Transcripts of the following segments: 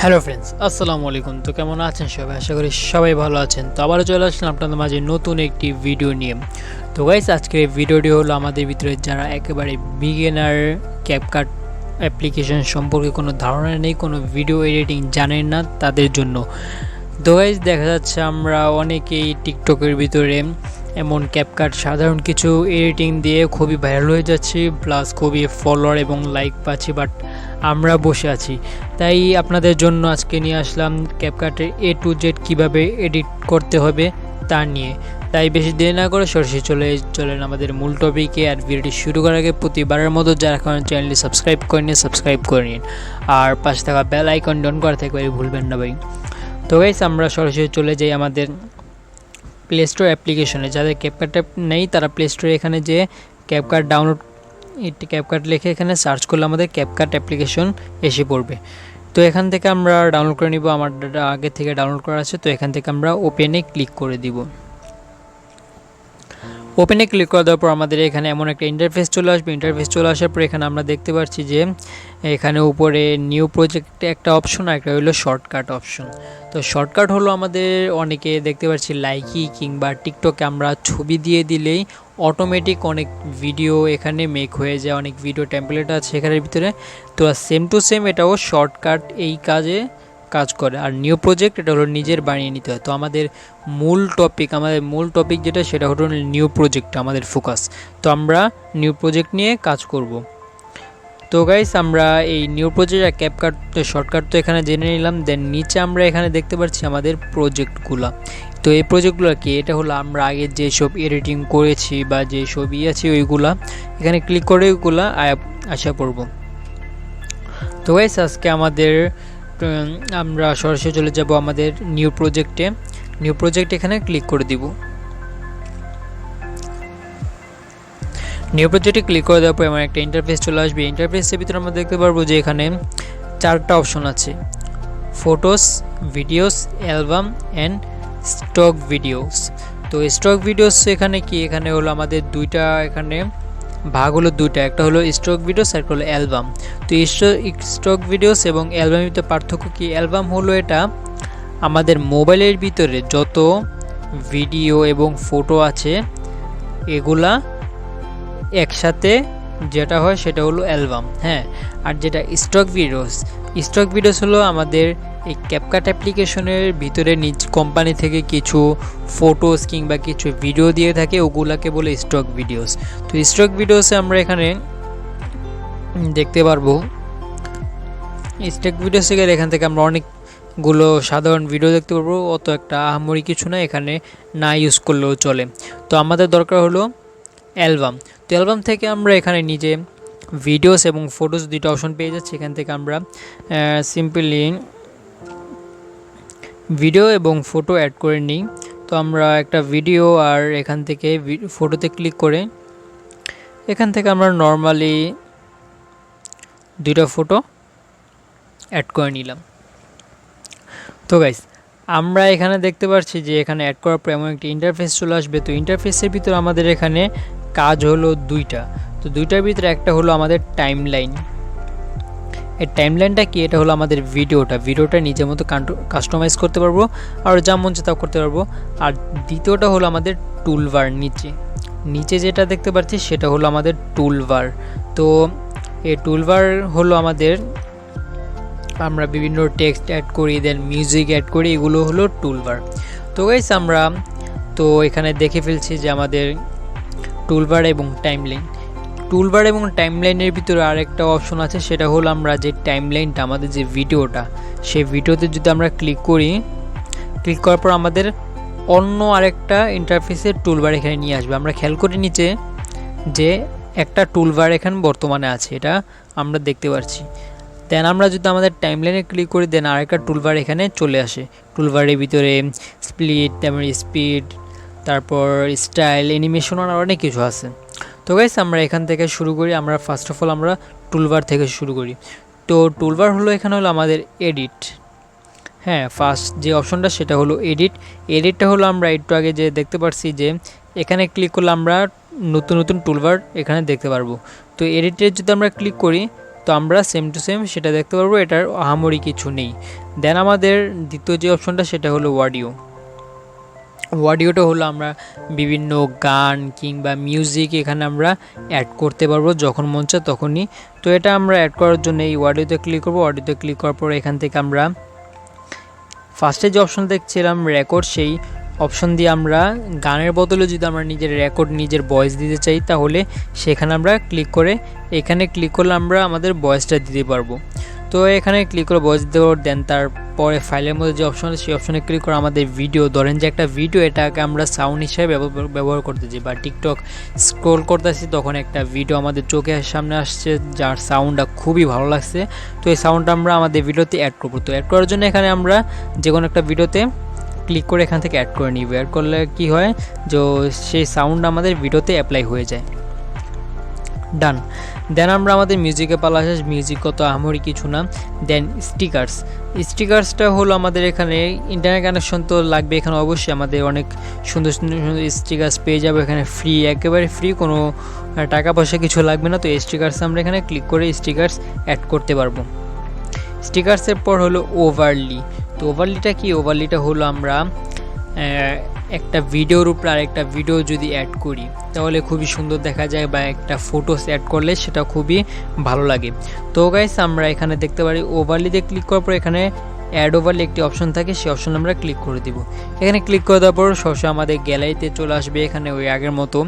Hello friends, আসসালামু আলাইকুম। তো কেমন আছেন সবাই? আশা করি সবাই ভালো আছেন। তো আবারও চলে আসলাম আপনাদের মাঝে নতুন একটি ভিডিও নিয়ে। তো গাইস, আজকের এই ভিডিওটি হলো আমাদের ভিতরে যারা একেবারে বিগিনার, ক্যাপকাট অ্যাপ্লিকেশন সম্পর্কে কোনো ধারণা নেই, কোনো ভিডিও এডিটিং জানেন না, তাদের জন্য। তো গাইস, দেখা যাচ্ছে আমরা অনেকেই টিকটকের ভিতরে এমন ক্যাপকাট সাধারণ কিছু এডিটিং দিয়ে খুবই ভাইরাল হয়ে যাচ্ছি, প্লাস খুবই ফলোয়ার এবং লাইক পাচ্ছি, বাট আমরা বসে আছি। তাই আপনাদের জন্য আজকে নিয়ে আসলাম ক্যাপকাটের A to Z কীভাবে এডিট করতে হবে তা নিয়ে। তাই বেশি দেরি না করে সরাসরি চলেন আমাদের মূল টপিকে। আর ভিডিওটি শুরু করার আগে প্রতিবারের মতো যারা এখন চ্যানেলটি সাবস্ক্রাইব করেনি, সাবস্ক্রাইব করে নিন, আর পাশে থাকা বেল আইকন অন করা থাকবে ভুলবেন না ভাই। তো গাইস, আমরা সরাসরি চলে যাই আমাদের প্লে স্টোর অ্যাপ্লিকেশনে। যাদের ক্যাপকাট অ্যাপ নেই তারা প্লে স্টোরে এখানে যে ক্যাপকাট ডাউনলোড, একটি ক্যাপকাট লিখে এখানে সার্চ করলে আমাদের ক্যাপকাট অ্যাপ্লিকেশন এসে পড়বে। তো এখান থেকে আমরা ডাউনলোড করে নিব, আমার আগে থেকে ডাউনলোড করা আছে। তো এখান থেকে আমরা ওপেনে ক্লিক করে দিব। ওপেনে ক্লিক করে দেওয়ার পর আমাদের এখানে এমন একটা ইন্টারফেস চলে আসবে। ইন্টারফেস চলে আসার পর এখানে আমরা দেখতে পাচ্ছি যে এখানে উপরে নিউ প্রজেক্টে একটা অপশন, আর একটা হলো শর্টকাট অপশন। তো শর্টকাট হলো আমাদের অনেকে দেখতে পাচ্ছি লাইকি কিংবা টিকটকে আমরা ছবি দিয়ে দিলেই অটোমেটিক অনেক ভিডিও এখানে মেক হয়ে যায়, অনেক ভিডিও টেমপ্লেট আছে এখানের ভিতরে। তো সেম টু সেম এটাও শর্টকাট এই কাজ করে। আর নিউ প্রজেক্ট এটা হলো নিজের বানিয়ে নিতে হয়। তো আমাদের মূল টপিক যেটা, সেটা হলো নিউ প্রজেক্ট আমাদের ফোকাস। তো আমরা নিউ প্রজেক্ট নিয়ে কাজ করব। তো গাইস, আমরা এই নিউ প্রজেক্ট আর ক্যাপকাট শর্টকাট তো এখানে জেনে নিলাম। দেন নিচে আমরা এখানে দেখতে পাচ্ছি আমাদের প্রজেক্টগুলো। তো এই প্রজেক্টগুলো কি, এটা হলো আমরা আগে যেসব এডিটিং করেছি বা যেসব আছে ওইগুলা এখানে ক্লিক করে ওইগুলা আশা করব। তো গাইস, আজকে আমরা সরাসরি চলে যাব আমাদের নিউ প্রজেক্টে। নিউ প্রজেক্ট এখানে ক্লিক করে দিব। নিউ প্রজেক্টে ক্লিক করে দেওয়ার পর আমার একটা ইন্টারফেস চলে আসবে। ইন্টারফেসের ভিতরে আমরা দেখতে পারবো যে এখানে 4টা অপশন আছে: photos, videos, album and stock videos. তো স্টক ভিডিওস এখানে কি, এখানে হলো আমাদের এখানে ভাগ হলো দুইটা, একটা হলো স্টক ভিডিওস আর একটা হলো অ্যালবাম। তো স্টক ভিডিওস এবং অ্যালবামের ভিতরে পার্থক্য কি? অ্যালবাম হলো এটা আমাদের মোবাইলের ভিতরে যত ভিডিও এবং ফটো আছে এগুলা একসাথে যেটা হয় সেটা হলো অ্যালবাম। হ্যাঁ, আর যেটা স্টক ভিডিওস হলো আমাদের এই ক্যাপকাট অ্যাপ্লিকেশনের ভিতরে নিজ কোম্পানি থেকে কিছু ফটোস কিংবা কিছু ভিডিও দিয়ে থাকে, ওগুলাকে বলে স্টক ভিডিওস। তো স্টক ভিডিওসে আমরা এখানে দেখতে পারবো, স্টক ভিডিওসে গেলে এখান থেকে আমরা অনেকগুলো সাধারণ ভিডিও দেখতে পারবো, অত একটা আহামরি কিছু না, এখানে না ইউজ করলেও চলে। তো আমাদের দরকার হলো অ্যালবাম। তো অ্যালবাম থেকে আমরা এখানে নিজে ভিডিওস এবং ফটোস দুইটা অপশন পেয়ে যাচ্ছি। এখান থেকে আমরা সিম্পলি ভিডিও এবং ফটো অ্যাড করে নিই। তো আমরা একটা ভিডিও আর এখান থেকে ফটোতে ক্লিক করে এখান থেকে আমরা নর্মালি দুইটা ফটো অ্যাড করে নিলাম। তো গাইস, আমরা এখানে দেখতে পাচ্ছি যে এখানে অ্যাড করার পর এমন একটি ইন্টারফেস চলে আসবে। তো ইন্টারফেসের ভিতরে আমাদের এখানে কাজ হলো দুইটা। তো দুইটার ভিতরে একটা হলো আমাদের টাইমলাইন। এই টাইমলাইনটা কি, এটা হলো আমাদের ভিডিওটা নিজের মতো কাস্টমাইজ করতে পারবো, আর যা মন চায় তা করতে পারবো। আর দ্বিতীয়টা হলো আমাদের টুলবার। নিচে যেটা দেখতে পাচ্ছি সেটা হলো আমাদের টুলবার। তো এই টুলবার হলো আমরা বিভিন্ন টেক্সট অ্যাড করি, দেন মিউজিক অ্যাড করি, এগুলো হলো টুলবার। তো গাইস, আমরা তো এখানে দেখে ফেলছি যে আমাদের টুলবার এবং টাইমলাইনের ভিতরে আরেকটা অপশন আছে, সেটা হলো আমরা যে টাইমলাইনটা, আমাদের যে ভিডিওটা, সেই ভিডিওতে যদি আমরা ক্লিক করার পর আমাদের অন্য আরেকটা ইন্টারফেসের টুলবার এখানে নিয়ে আসবে। আমরা খেয়াল করে নিচে যে একটা টুলবার এখানে বর্তমানে আছে, এটা আমরা দেখতে পাচ্ছি। দেন আমরা যদি আমাদের টাইমলাইনে ক্লিক করি, দেন আরেকটা টুলবার এখানে চলে আসে। টুলবারের ভিতরে স্প্লিট, তারপর স্পিড, তারপর স্টাইল, অ্যানিমেশন আর অনেক কিছু আছে। তো গাইস, আমরা এখান থেকে শুরু করি। আমরা ফার্স্ট অফ অল আমরা টুলবার থেকে শুরু করি। তো টুলবার হলো এখানে হলো আমাদের এডিট। হ্যাঁ, ফার্স্ট যে অপশনটা সেটা হলো এডিটটা হলো আমরা একটু আগে যে দেখতে পাচ্ছি যে এখানে ক্লিক করলে আমরা নতুন টুলবার এখানে দেখতে পারবো। তো এডিটে যদি আমরা ক্লিক করি, তো আমরা সেম টু সেম সেটা দেখতে পারবো, এটার আহামরি কিছু নেই। দেন আমাদের দ্বিতীয় যে অপশনটা সেটা হলো অডিও। অডিওটা হলো আমরা বিভিন্ন গান কিংবা মিউজিক এখানে আমরা অ্যাড করতে পারবো যখন মন চায় তখনই। তো এটা আমরা অ্যাড করার জন্য এই অডিওতে ক্লিক করবো। অডিওতে ক্লিক করার পর এখান থেকে আমরা ফার্স্টে যে অপশন দেখছিলাম রেকর্ড, সেই অপশন দিয়ে আমরা গানের বদলে যদি আমরা নিজের রেকর্ড, নিজের ভয়েস দিতে চাই তাহলে সেখানে আমরা ক্লিক করে, এখানে ক্লিক করলে আমরা আমাদের ভয়েসটা দিতে পারবো। তো এখানে ক্লিক করে ভয়েস দেওয়ার, দেন তারপরে ফাইলের মধ্যে যে অপশন আছে সেই অপশনে ক্লিক করে আমাদের ভিডিও, ধরেন যে একটা ভিডিও, এটাকে আমরা সাউন্ড হিসেবে ব্যবহার করতেছি, বা টিকটক স্ক্রোল করতেছি তখন একটা ভিডিও আমাদের চোখের সামনে আসছে যার সাউন্ডটা খুবই ভালো লাগছে, তো এই সাউন্ডটা আমরা আমাদের ভিডিওতে অ্যাড করবো। তো অ্যাড করার জন্য এখানে আমরা যে কোনো একটা ভিডিওতে ক্লিক করে এখান থেকে অ্যাড করে নিব। অ্যাড করলে কি হয় যে সেই সাউন্ড আমাদের ভিডিওতে অ্যাপ্লাই হয়ে যায়। ডান। দেন আমরা আমাদের মিউজিকে পালা আসে। মিউজিক কত আহামরি কিছু না। দেন স্টিকার্সটা হলো আমাদের এখানে ইন্টারনেট কানেকশন তো লাগবে এখানে অবশ্যই, আমাদের অনেক সুন্দর সুন্দর স্টিকার্স পেয়ে যাবো এখানে ফ্রি, একেবারে ফ্রি, কোনো টাকা পয়সা কিছু লাগবে না। তো স্টিকার্স আমরা এখানে ক্লিক করে স্টিকার্স অ্যাড করতে পারবো। স্টিকার্সের পর হলো ওভারলি। তো ওভারলিটা কি? ওভারলিটা হলো আমরা একটা ভিডিওর উপর আর একটা ভিডিও যদি অ্যাড করি তাহলে খুবই সুন্দর দেখা যায়, বা একটা ফটোস অ্যাড করলে সেটা খুবই ভালো লাগে। তো গাইস আমরা এখানে দেখতে পারি ওভারলিতে ক্লিক করার পর এখানে অ্যাড ওভারলি একটি অপশন থাকে, সেই অপশন আমরা ক্লিক করে দিব। এখানে ক্লিক করে দেওয়ার পর সবসময় আমাদের গ্যালারিতে চলে আসবে এখানে ওই আগের মতো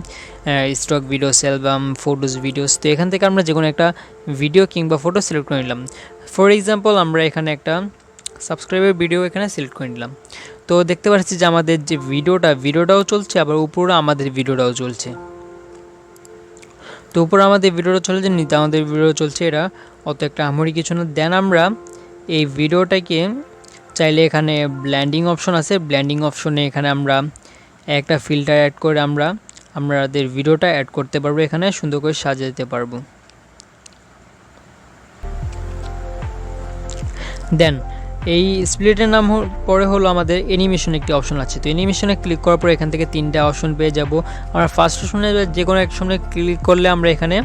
stock videos, album, photos, videos. তো এখান থেকে আমরা যে কোনো একটা ভিডিও কিংবা ফটো সিলেক্ট করে নিলাম। ফর এক্সাম্পল আমরা এখানে একটা সাবস্ক্রাইবের ভিডিও এখানে সিলেক্ট করে নিলাম। তো দেখতে পাচ্ছি যে আমাদের যে ভিডিওটাও চলছে, আবার উপরে আমাদের ভিডিওটাও চলছে। তো উপরে আমাদের ভিডিওটা চলছে, নিচে আমাদের ভিডিও চলছে, এটা অত একটা আহামরি কিছু না। দেন আমরা এই ভিডিওটাকে চাইলে এখানে ব্ল্যান্ডিং অপশন আছে, ব্ল্যান্ডিং অপশনে এখানে আমরা একটা ফিল্টার অ্যাড করে আমাদের ভিডিওটা অ্যাড করতে পারবো, এখানে সুন্দর করে সাজাতে পারবো। দেন এই স্প্লিটের নাম পরে হলো আমাদের অ্যানিমেশন একটি অপশন আছে। তো অ্যানিমেশনে ক্লিক করার পর এখান থেকে 3টা অপশন পেয়ে যাব। আমরা ফার্স্ট অপশনে যে কোনো এক সময় ক্লিক করলে আমরা এখানে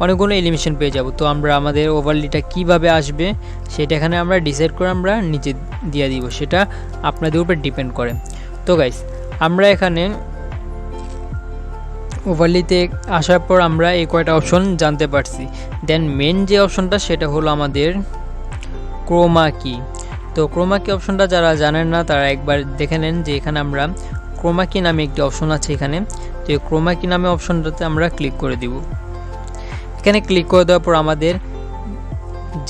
অনেকগুলো অ্যানিমেশন পেয়ে যাব। তো আমরা আমাদের ওভারলিটা কিভাবে আসবে সেটা এখানে আমরা ডিসাইড করে আমরা নিচে দিয়ে দিব, সেটা আপনাদের উপর ডিপেন্ড করে। তো গাইস আমরা এখানে ওভারলিতে আসার পর আমরা এই কয়টা অপশন জানতে পারছি। দেন মেন যে অপশনটা সেটা হলো আমাদের ক্রোমা কি। তো ক্রোমা কি অপশনটা যারা জানেন না তারা একবার দেখে নেন যে এখানে আমরা ক্রোমা কি নামে একটি অপশন আছে এখানে। তো এই ক্রোমা কি নামে অপশনটাতে আমরা ক্লিক করে দিব। এখানে ক্লিক করে দেওয়ার পর আমাদের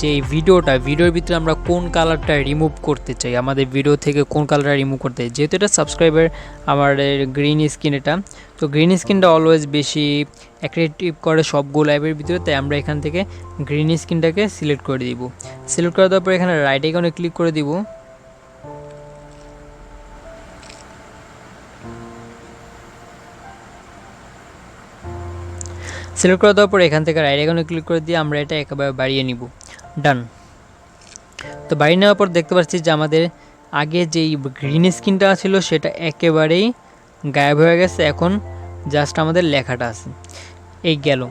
যে ভিডিওর ভিতরে আমরা কোন কালারটা রিমুভ করতে চাই, আমাদের ভিডিও থেকে কোন কালারটা রিমুভ করতে চাই, যেহেতু এটা সাবস্ক্রাইবার আমাদের গ্রিন স্ক্রিন, এটা তো গ্রিন স্ক্রিনটা অলওয়েজ বেশি অ্যাট্রাকটিভ করে সবগুলো অ্যাপের ভিতরে, তাই আমরা এখান থেকে গ্রিন স্ক্রিনটাকে সিলেক্ট করে দিব। সিলেক্ট করে দেওয়ার পর এখানে রাইট আইকনে ক্লিক করে দিব। সিলেক্ট করে দেওয়ার পর এখান থেকে রাইট আইকনে ক্লিক করে দিয়ে আমরা এটা একেবারে বাড়িয়ে নিব। ডান। তো বাড়িয়ে নেওয়ার পর দেখতে পাচ্ছি যে আমাদের আগে যেই গ্রিন স্ক্রিনটা ছিল সেটা একেবারেই গায়েব হয়ে গেছে, এখন জাস্ট আমাদের লেখাটা আছে। এই গেল।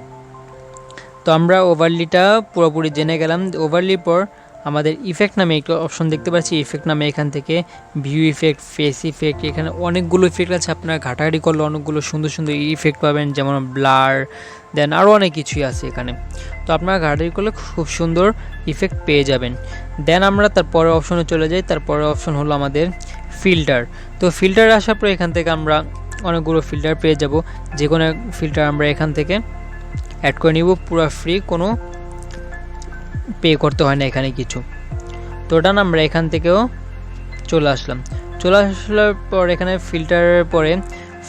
তো আমরা ওভারলিটা পুরোপুরি জেনে গেলাম। ওভারলির পর আমাদের ইফেক্ট নামে একটা অপশন দেখতে পাচ্ছি। ইফেক্ট নামে এখান থেকে ভিউ ইফেক্ট, ফেস ইফেক্ট, এখানে অনেকগুলো ইফেক্ট আছে। আপনারা ঘাটাঘাটি করলে অনেকগুলো সুন্দর সুন্দর ইফেক্ট পাবেন, যেমন ব্লার, দেন আরও অনেক কিছুই আছে এখানে। তো আপনারা ঘাটাঘাটি করলে খুব সুন্দর ইফেক্ট পেয়ে যাবেন। দেন আমরা তারপরের অপশনে চলে যাই। তারপরের অপশন হলো আমাদের ফিল্টার। তো ফিল্টার আসার পর এখান থেকে আমরা অনেকগুলো ফিল্টার পেয়ে যাব। যে কোনো ফিল্টার আমরা এখান থেকে অ্যাড করে নিব, পুরো ফ্রি, কোনো পে করতে হয় না এখানে কিছু। তো ওটা আমরা এখান থেকেও চলে আসলাম পর এখানে ফিল্টারের পরে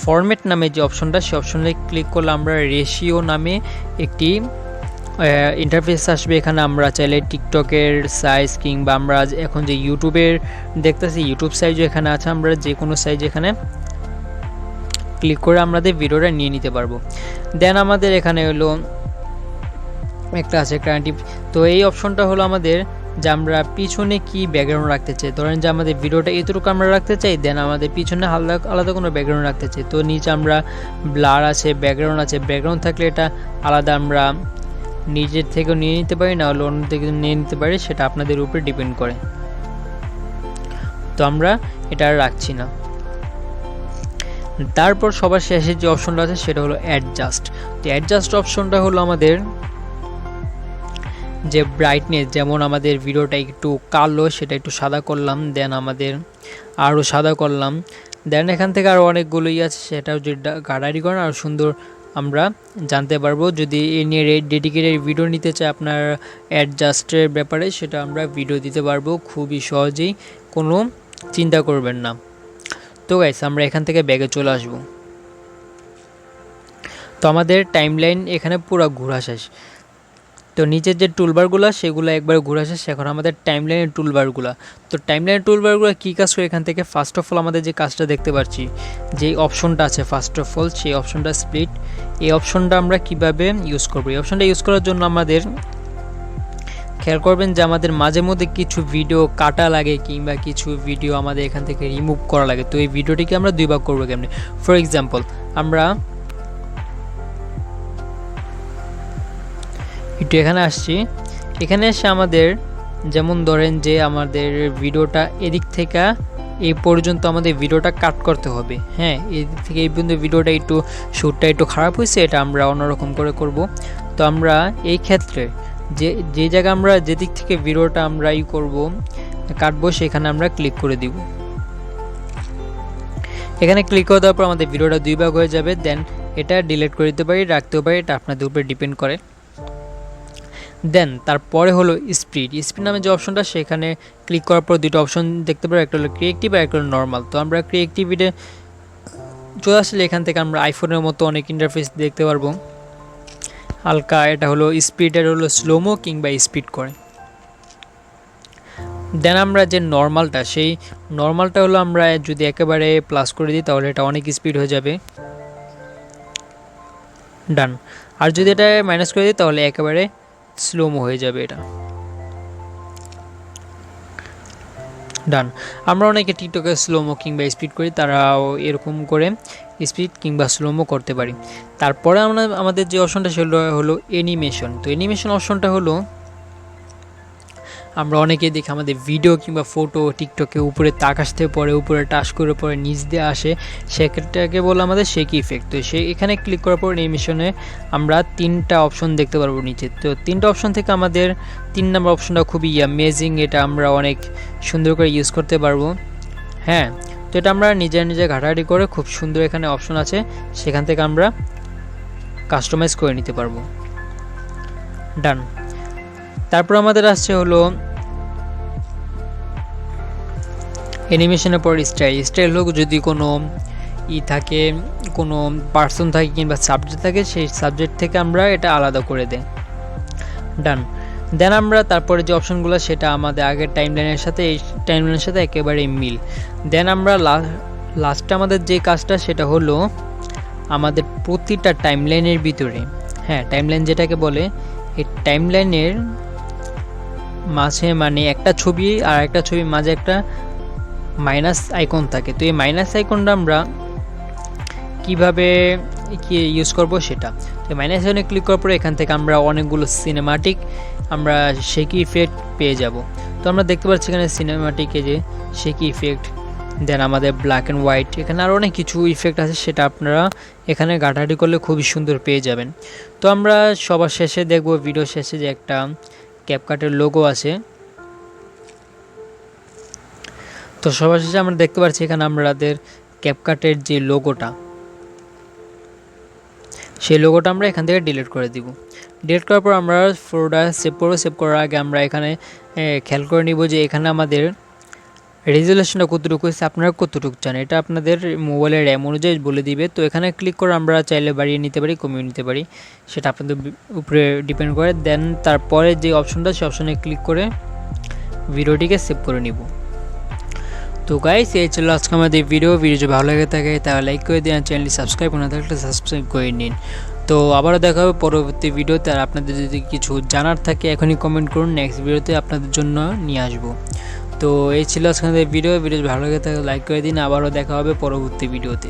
ফরম্যাট নামে যে অপশনটা, সেই অপশনে ক্লিক করলে আমরা রেশিও নামে একটি ইন্টারফেস আসবে। এখানে আমরা চাইলে টিকটকের সাইজ কিংবা আমরা এখন যে ইউটিউবের দেখতেছি ইউটিউব সাইজও এখানে আছে, আমরা যে কোনো সাইজ এখানে ক্লিক করে আমাদের ভিডিওটা নিয়ে নিতে পারবো। দেন আমাদের এখানে হলো একটা আছে ক্রিয়েটিভ। তো এই অপশনটা হলো আমাদের যে আমরা পিছনে কি ব্যাকগ্রাউন্ড রাখতে চাই। ধরেন যে আমাদের ভিডিওটা এতটুকু আমরা রাখতে চাই, দেন আমাদের পিছনে আলাদা কোনো ব্যাকগ্রাউন্ড রাখতে চাই। তো নিচে আমরা ব্লার আছে, ব্যাকগ্রাউন্ড আছে, ব্যাকগ্রাউন্ড থাকলে এটা আলাদা আমরা নিজের থেকেও নিয়ে নিতে পারি, না হলে অন্য থেকে নিয়ে নিতে পারি, সেটা আপনাদের উপরে ডিপেন্ড করে। তো আমরা এটা আর রাখছি না। তারপর সবার শেষে যে অপশনটা আছে সেটা হলো অ্যাডজাস্ট। তো অ্যাডজাস্ট অপশনটা হলো আমাদের যে ব্রাইটনেস, যেমন আমাদের ভিডিওটা একটু কালো সেটা একটু সাদা করলাম, দেন আমাদের আরও সাদা করলাম, দেন এখান থেকে আরও অনেকগুলোই আছে, সেটাও যে গাড়ারি করেন আরও সুন্দর আমরা জানতে পারবো। যদি এ নিয়ে ডেডিকেটেড ভিডিও নিতে চাই আপনার অ্যাডজাস্টের ব্যাপারে, সেটা আমরা ভিডিও দিতে পারবো খুবই সহজেই, কোনো চিন্তা করবেন না। তো গাইস আমরা এখান থেকে ব্যাগে চলে আসব। তো আমাদের টাইমলাইন এখানে পুরো ঘোরা শেষ। তো নিচের যে টুলবারগুলো সেগুলো একবার ঘোরা শেষ। এখন আমাদের টাইমলাইনের টুলবারগুলো, তো টাইমলাইনের টুলবারগুলো কী কাজ করে এখান থেকে ফার্স্ট অফ অল আমাদের যে কাজটা দেখতে পাচ্ছি, যেই অপশনটা আছে ফার্স্ট অফ অল সেই অপশনটা স্প্লিট, এই অপশনটা আমরা কিভাবে ইউজ করব। এই অপশনটা ইউজ করার জন্য আমাদের খেয়াল করবেন যে আমাদের মাঝে মধ্যে কিছু ভিডিও কাটা লাগে কিংবা কিছু ভিডিও আমাদের এখান থেকে রিমুভ করা লাগে। তো এই ভিডিওটিকে আমরা দুই ভাগ করবো কেমনি। ফর এক্সাম্পল আমরা একটু এখানে আসছি, এখানে এসে আমাদের যেমন ধরেন যে আমাদের ভিডিওটা এদিক থেকে এই পর্যন্ত আমাদের ভিডিওটা কাট করতে হবে। হ্যাঁ, এদিক থেকে এই পর্যন্ত ভিডিওটা একটু শ্যুটটা একটু খারাপ হয়েছে, এটা আমরা অন্যরকম করে করব। তো আমরা এই ক্ষেত্রে যে জায়গা আমরা যেদিক থেকে ভিডিওটা আমরা করব কাটবো সেখানে আমরা ক্লিক করে দিব। এখানে ক্লিক করে দেওয়ার পর আমাদের ভিডিওটা দুই ভাগ হয়ে যাবে। দেন এটা ডিলিট করে দিতে পারি, রাখতেও পারি, এটা আপনাদের উপরে ডিপেন্ড করে। দেন তারপরে হলো স্পিড। স্পিড নামে যে অপশনটা, সেখানে ক্লিক করার পর দুটো অপশন দেখতে পাবো, একটা হলো ক্রিয়েটিভ আর একটা হলো নর্মাল। তো আমরা ক্রিয়েটিভিটে চলে আসলে এখান থেকে আমরা আইফোনের মতো অনেক ইন্টারফেস দেখতে পারবো। হালকা এটা হলো স্পিডের হলো স্লোমো কিংবা স্পিড করে। দেন আমরা যে নর্মালটা, সেই নর্মালটা হলো আমরা যদি একেবারে প্লাস করে দিই তাহলে এটা অনেক স্পিড হয়ে যাবে, ডান। আর যদি এটা মাইনাস করে দিই তাহলে একেবারে স্লোমো হয়ে যাবে, এটা ডান। আমরা অনেকে টিকটকে স্লোমো কিংবা স্পিড করি, তারাও এরকম করে স্পিড কিংবা স্লোমো করতে পারি। তারপরে আমরা আমাদের যে অপশনটা সেটা হলো অ্যানিমেশন। তো অ্যানিমেশন অপশনটা হলো আমরা অনেকেই দেখি আমাদের ভিডিও কিংবা ফটো টিকটকে উপরে আকাশ থেকে পরে, উপরে টাচ করে পরে নিচ দিয়ে আসে, সেটাকে বলে আমাদের শেকি ইফেক্ট। তো এখানে ক্লিক করার পর অ্যানিমেশনে আমরা তিনটা অপশন দেখতে পারবো নিচে। তো তিনটা অপশন থেকে আমাদের 3 নম্বর অপশনটা খুবই অ্যামেজিং, এটা আমরা অনেক সুন্দর করে ইউজ করতে পারবো। হ্যাঁ, তো এটা আমরা নিজে ঘাটাঘাটি করে খুব সুন্দর এখানে অপশন আছে, সেখান থেকে আমরা কাস্টমাইজ করে নিতে পারবো, ডান। তারপর আমাদের আসছে হলো অ্যানিমেশনের পর স্টাইল হোক, যদি কোনো থাকে, কোনো পার্সন থাকে কিংবা সাবজেক্ট থাকে, সেই সাবজেক্ট থেকে আমরা এটা আলাদা করে দেই, ডান। দেন আমরা তারপরে যে অপশনগুলো সেটা আমাদের আগের টাইমলাইনের সাথে এই টাইমলাইনের সাথে একেবারে মিল। দেন আমরা লাস্টে আমাদের যে কাজটা সেটা হলো আমাদের প্রতিটা টাইমলাইনের ভিতরে, হ্যাঁ টাইমলাইন যেটাকে বলে, এই টাইমলাইনের মাঝে মানে একটা ছবি আর একটা ছবির মাঝে একটা মাইনাস আইকন থাকে। তো এই মাইনাস আইকনটা আমরা কিভাবে ইউজ করব সেটা, তো মাইনাস আইকনে ক্লিক করার পরে এখান থেকে আমরা অনেকগুলো সিনেমাটিক আমরা শেকি ইফেক্ট পেয়ে যাব। তো আমরা দেখতে পাচ্ছি এখানে সিনেমাটিকে যে শেকি ইফেক্ট, দেন আমাদের ব্ল্যাক অ্যান্ড হোয়াইট, এখানে আরও অনেক কিছু ইফেক্ট আছে, সেটা আপনারা এখানে ঘাটাঘাটি করলে খুবই সুন্দর পেয়ে যাবেন। তো আমরা সবার শেষে দেখব, ভিডিও শেষে যে একটা ক্যাপকাটের লোগো আছে। তো সবার শেষে আমরা দেখতে পাচ্ছি এখানে আমাদের ক্যাপকাটের যে লোগোটা, সেই লোগোটা আমরা এখান থেকে ডিলিট করে দিব। ডিলিট করার পর আমরা ফটোটা সেভ করবো। সেভ করার আগে আমরা এখানে খেয়াল করে নিব যে এখানে আমাদের রেজুলেশনটা কতটুকু হয়েছে, আপনারা কতটুকু চান, এটা আপনাদের মোবাইলের র্যাম অনুযায়ী বলে দিবে। তো এখানে ক্লিক করে আমরা চাইলে বাড়িয়ে নিতে পারি, কমিয়ে নিতে পারি, সেটা আপনাদের উপরে ডিপেন্ড করে। দেন তারপরে যে অপশনটা, সেই অপশনে ক্লিক করে ভিডিওটিকে সেভ করে নিব। তো গাইস, এই ছিল আজকে আমাদের ভিডিও যদি ভালো লাগে থাকে তাহলে লাইক করে দিন, চ্যানেলটি সাবস্ক্রাইব না থাকলে সাবস্ক্রাইব করে নিন। তো আবারও দেখা হবে পরবর্তী ভিডিওতে। আর আপনাদের যদি কিছু জানার থাকে এখনই কমেন্ট করুন, নেক্সট ভিডিওতে আপনাদের জন্য নিয়ে আসবো। তো এই ছিল আজকে আমাদের ভিডিও যদি ভালো লাগে থাকে লাইক করে দিন। আবারও দেখা হবে পরবর্তী ভিডিওতে।